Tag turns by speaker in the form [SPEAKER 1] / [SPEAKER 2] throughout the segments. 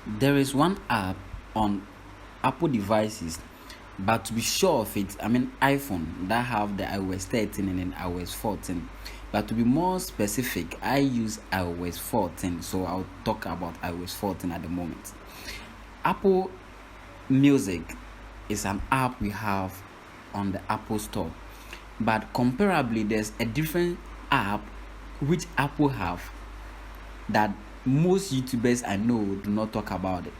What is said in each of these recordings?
[SPEAKER 1] There is one app on Apple devices, but to be sure of it, I mean iPhone that have the IOS13 and then IOS14. But to be more specific, I use IOS14, so I'll talk about IOS14 at the moment. Apple Music is an app we have on the Apple Store, but comparably, there's a different app which Apple have that most YouTubers I know do not talk about it.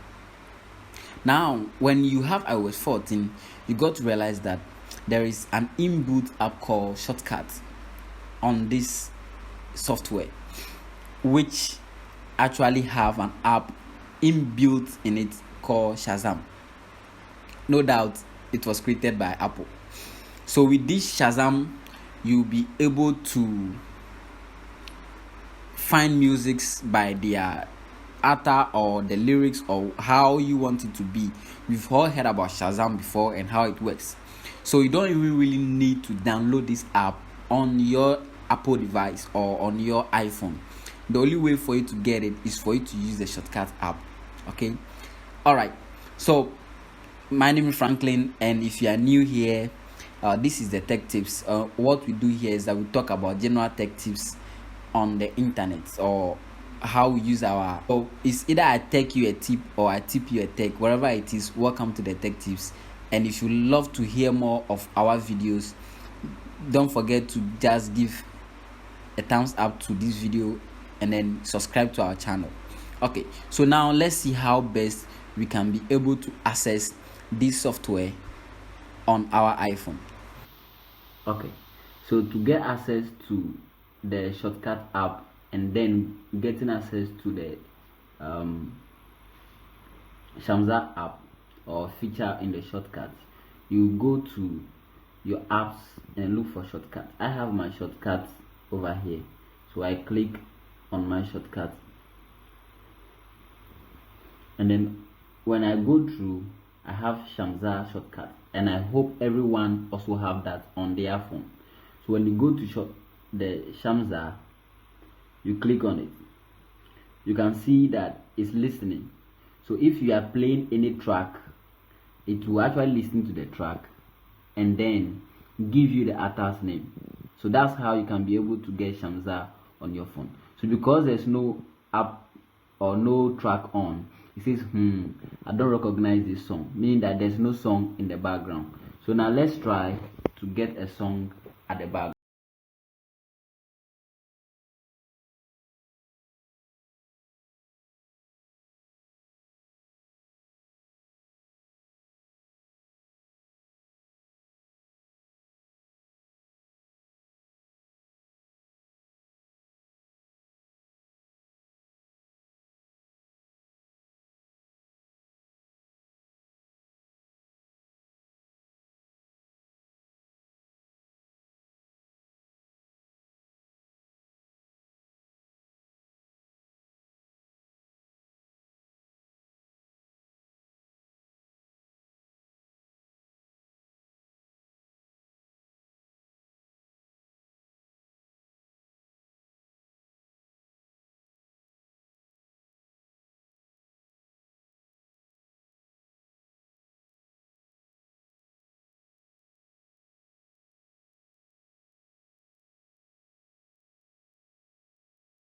[SPEAKER 1] Now, when you have iOS 14, you got to realize that there is an inbuilt app called Shortcut on this software, which actually have an app inbuilt in it called Shazam. No doubt it was created by Apple. So with this Shazam, you'll be able to find musics by their author or the lyrics or how you want it to be. We've all heard about Shazam before and how it works. So you don't even really need to download this app on your Apple device or on your iPhone. The only way for you to get it is for you to use the Shortcut app. Okay. All right. So my name is Franklin, and if you are new here, this is the tech tips. What we do here is that we talk about general tech tips on the internet, or how we use our, so it's either I take you a tip or I tip you a tech, whatever it is. Welcome to the tech tips. And if you love to hear more of our videos, don't forget to just give a thumbs up to this video and then subscribe to our channel. Okay, so now let's see how best we can be able to access this software on our iPhone. Okay, so to get access to the Shortcut app and then getting access to the Shamza app or feature in the Shortcuts, you go to your apps and look for Shortcuts. I have my Shortcuts over here, so I click on my Shortcuts, and then when I go through, I have Shamza Shortcut, and I hope everyone also have that on their phone. So when you go to the Shamza, you click on it, you can see that it's listening. So if you are playing any track, it will actually listen to the track and then give you the artist's name. So that's how you can be able to get Shamza on your phone. So because there's no app or no track on, it says I don't recognize this song, meaning that there's no song in the background. So now let's try to get a song at the back.